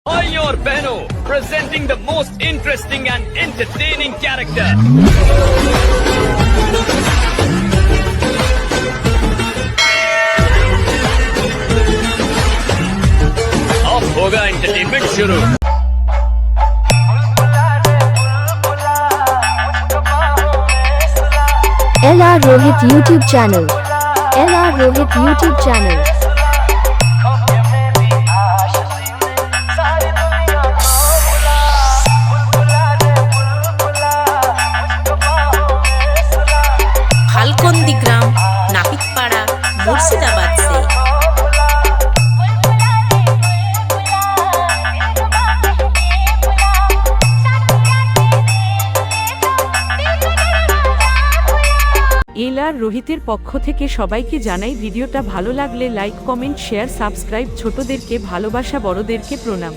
भाई और बहनों, presenting the most interesting and entertaining character. अब होगा एंटरटेनमेंट शुरू। LR Rohit YouTube channel. LR Rohit YouTube channel. खालकोंदी ग्राम नापितपाड़ा मुर्शिदाबाद से। এলআর রোহিতের পক্ষ থেকে সবাইকে জানাই ভিডিওটা ভালো লাগলে লাইক কমেন্ট শেয়ার সাবস্ক্রাইব। ছোটদেরকে ভালোবাসা, বড়দেরকে প্রণাম।